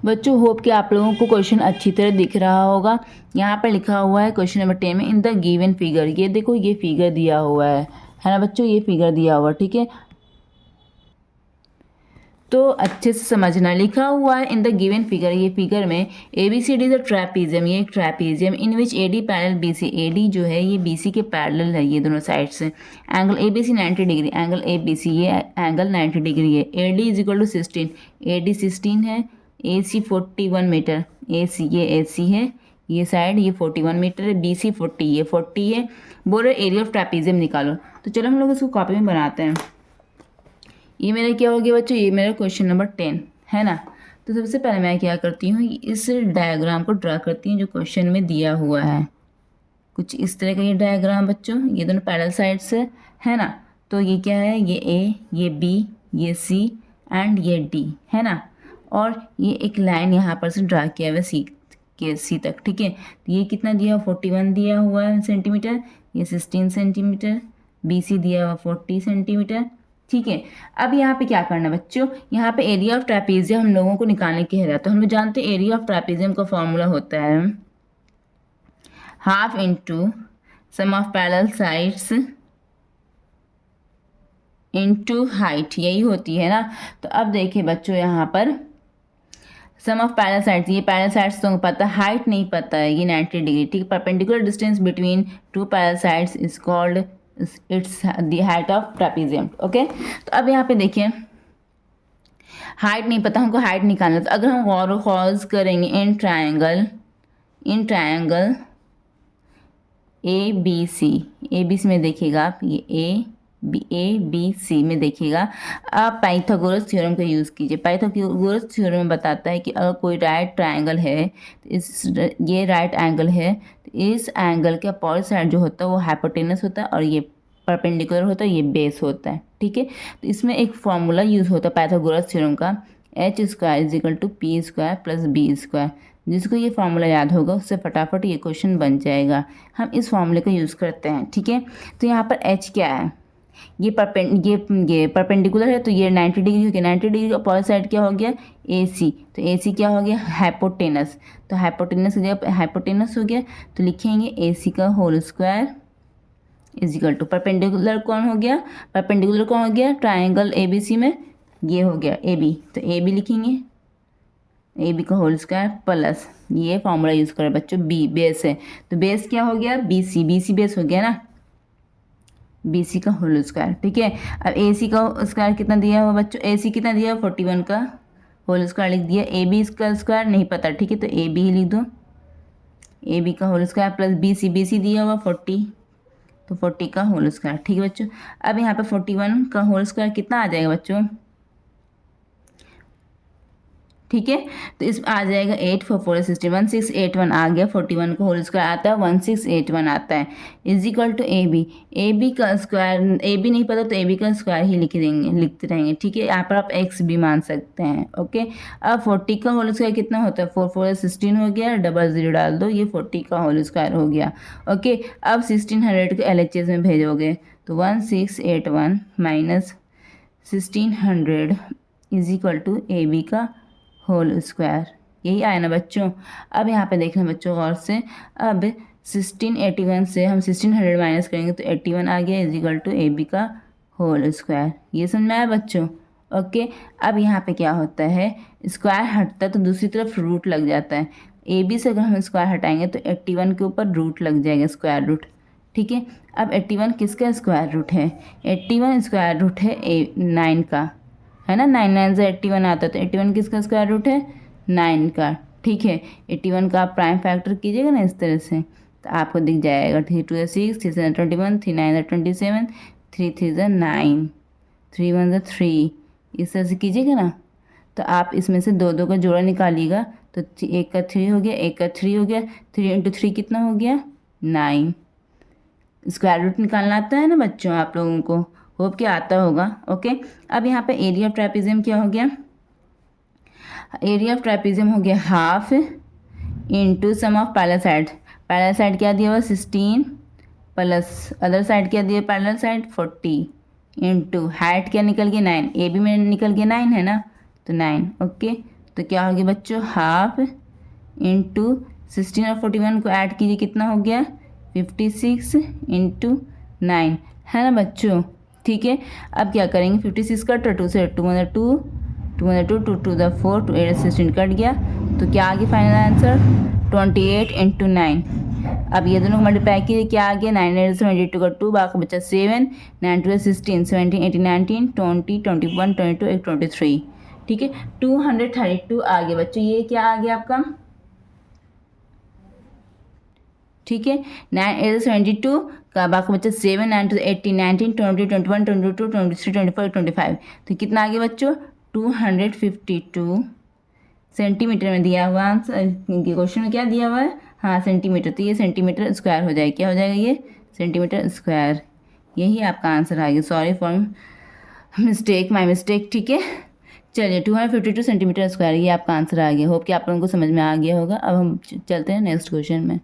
बच्चों होप कि आप लोगों को क्वेश्चन अच्छी तरह दिख रहा होगा। यहाँ पर लिखा हुआ है क्वेश्चन नंबर 10 में इन द गिवन फिगर। ये देखो ये फिगर दिया हुआ है ना बच्चों, ये फिगर दिया हुआ ठीक है। तो अच्छे से समझना, लिखा हुआ है इन द गिवन फिगर। ये फिगर में ABCD इज अ ट्रैपीजियम, ये एक ट्रैपीजियम इन विच AD पैरेलल BC। AD जो है ये BC के पैरेलल है, ये दोनों साइड से। Angle ABC 90 degree, angle ABC ये एंगल 90 डिग्री है। AD is equal to 16, AD 16 है। AC 41 मीटर, AC ये AC है, ये साइड ये 41 मीटर है। BC 40, ये 40 है। बोल रहे एरिया ऑफ ट्रैपीजियम निकालो। तो चलो हम लोग इसको कॉपी में बनाते हैं। ये मेरा क्या हो गया बच्चों, ये मेरा क्वेश्चन नंबर 10 है ना। तो सबसे पहले मैं क्या करती हूँ, इस डायग्राम को ड्रा करती हूँ जो क्वेश्चन में दिया हुआ है। कुछ इस तरह का ये डायग्राम बच्चों, ये दोनों पैरेलल साइड्स है ना। तो ये क्या है, ये A, ये B, ये C एंड ये D है ना। और ये एक लाइन यहाँ पर से ड्रा किया हुआ C तक, ठीक है। तो ये कितना दिया, 41 दिया हुआ है सेंटीमीटर, ये 16 सेंटीमीटर। BC दिया हुआ 40 सेंटीमीटर, ठीक है। अब यहाँ पे क्या करना है बच्चों, यहाँ पे एरिया ऑफ ट्रैपीजियम हम लोगों को निकालने के है। तो हम लोग जानते हैं एरिया ऑफ ट्रैपीजियम का फॉर्मूला होता है half into sum of parallel sides into height, यही होती है ना। तो अब देखिए बच्चों यहाँ पर सम ऑफ पैरेलल साइड्स, ये पैरेलल साइड्स तो पता है, हाइट नहीं पता है, ये 90 डिग्री, ठीक है। Perpendicular distance between two parallel sides is called its the height of trapezium, okay. तो अब यहाँ पे देखिए हाइट नहीं पता, हमको हाइट निकालना। तो अगर हम गौर खौज करेंगे इन ट्रायंगल ABC में देखिएगा आप, ये ABC में देखिएगा आप पाइथागोरस थ्योरम का यूज़ कीजिए। पाइथागोरस थ्योरम बताता है कि अगर कोई राइट ट्रायंगल है, ये राइट एंगल है, तो इस एंगल के अपोजिट साइड जो होता है वो हाइपोटेनस होता है और ये परपेंडिकुलर होता है, ये बेस होता है, ठीक है। तो इसमें एक फॉर्मूला यूज़ होता है पाइथागोरस थ्योरम का, H² is equal to P² plus B²। जिसको ये फार्मूला याद होगा उससे फटाफट ये क्वेश्चन बन जाएगा। हम इस फार्मूले का यूज़ करते हैं, ठीक है। तो यहाँ पर H क्या है, ये परपेंडिकुलर है तो ये 90 डिग्री हो गया। 90 डिग्री का अपोजिट साइड क्या हो गया, AC। तो AC क्या हो गया, हाइपोटेनस। तो हाइपोटेनस की जगह हाइपोटेनस हो गया, तो लिखेंगे AC का whole square is equal to perpendicular कौन हो गया, ट्राइंगल ABC में ये हो गया AB। तो AB लिखेंगे, AB का होल स्क्वायर प्लस ये फॉर्मूला यूज़ करें बच्चों, B बेस है। तो बेस क्या हो गया, BC बेस हो गया ना, BC का होल स्क्वायर, ठीक है। अब AC का स्क्वायर कितना दिया हुआ बच्चों, AC कितना दिया हुआ 41 का होल स्क्वायर लिख दिया। AB का स्क्वायर नहीं पता, ठीक है, तो AB ही लिख दो, AB का होल स्क्वायर प्लस BC दिया हुआ 40, तो 40 का होल स्क्वायर, ठीक है बच्चों। अब यहाँ पे 41 का होल स्क्वायर कितना आ जाएगा बच्चों, ठीक है। तो इस आ जाएगा 8 4 4 60, 1681 आ गया। 41 का होल स्क्वायर आता है 1681 आता है, इज इक्वल टू AB का स्क्वायर, AB नहीं पता तो AB का स्क्वायर ही लिखते रहेंगे, ठीक है। यहाँ पर आप x भी मान सकते हैं, ओके। अब 40 का होल स्क्वायर कितना होता है, 4 4 16 हो गया, डबल 0 डाल दो, ये 40 का होल स्क्वायर हो गया, ओके। अब 1600 को LHS में भेजोगे तो 1681 minus 1600 is equal to AB का होल स्क्वायर, यही आया ना बच्चों। अब यहाँ पे देखना बच्चों गौर से, अब 1681 से हम 1600 माइनस करेंगे तो 81 आ गया, इज इक्वल टू AB का होल स्क्वायर। ये समझ में आया बच्चों, ओके। अब यहाँ पे क्या होता है, स्क्वायर हटता है तो दूसरी तरफ रूट लग जाता है। AB से अगर हम स्क्वायर हटाएंगे तो 81 के ऊपर रूट लग जाएगा, स्क्वायर रूट, ठीक है। अब 81 किसका स्क्वायर रूट है, 81 स्क्वायर रूट है 9 का, है ना। 9 9 से 81 आता है, तो 81 किसका स्क्वायर रूट है, 9 का, ठीक है। 81 का आप प्राइम फैक्टर कीजिएगा ना इस तरह से, तो आपको दिख जाएगा 3 2 6, 3 7 21, 3 9 27, 3 3 9, 3 1 3, इस तरह से कीजिएगा ना। तो आप इसमें से दो दो का जोड़ा निकालिएगा, तो एक का 3 हो गया, एक का 3 हो गया, 3 इंटू 3 कितना हो गया, 9। स्क्वायर रूट निकालना आता है ना बच्चों आप लोगों को, होप कि आता होगा, ओके। अब यहाँ पे एरिया ऑफ ट्रैपीजियम क्या हो गया, एरिया ऑफ ट्रैपीजियम हो गया half into sum of parallel side. Parallel side क्या दिया हुआ 16 प्लस अदर साइड क्या दिया पैरेलल साइड 40 इंटू हाइट क्या निकल गया 9, AB में निकल गया 9 है ना, तो 9, ओके। तो क्या हो गया बच्चों, हाफ इंटू 16 और 41 को ऐड कीजिए, कितना हो गया 56 इंटू 9, है ना बच्चों। ठीक है, अब क्या करेंगे, 56 कट 2 से 2 मतलब 2 2 मतलब 2 2 द 4 2 8 16 कट गया, तो क्या आ गया फाइनल आंसर 28 इंटू 9। अब ये दोनों को मल्टीप्लाई कीजिए, क्या आ गया 9 8 22 का 2, बाकी बचा 7 9 2 16 17 18 19 20 21 22 एक 23। ठीक है, 232 आ गया बच्चों, ये क्या आ गया आपका। ठीक है, 9 8 72 का बाकी बच्चा 7 9 2 18 19 20 21 22 23 24 25, तो कितना आ गया बच्चों 252 सेंटीमीटर में दिया हुआ आंसर। क्वेश्चन में क्या दिया हुआ है, हाँ सेंटीमीटर, तो ये सेंटीमीटर स्क्वायर हो जाएगा, क्या हो जाएगा ये सेंटीमीटर स्क्वायर, यही आपका आंसर आ गया। Sorry for mistake, my mistake. ठीक है, चलिए 252 सेंटीमीटर स्क्वायर ये आपका आंसर आ गया। होप कि आप लोगों को समझ में आ गया होगा। अब हम चलते हैं नेक्स्ट क्वेश्चन में।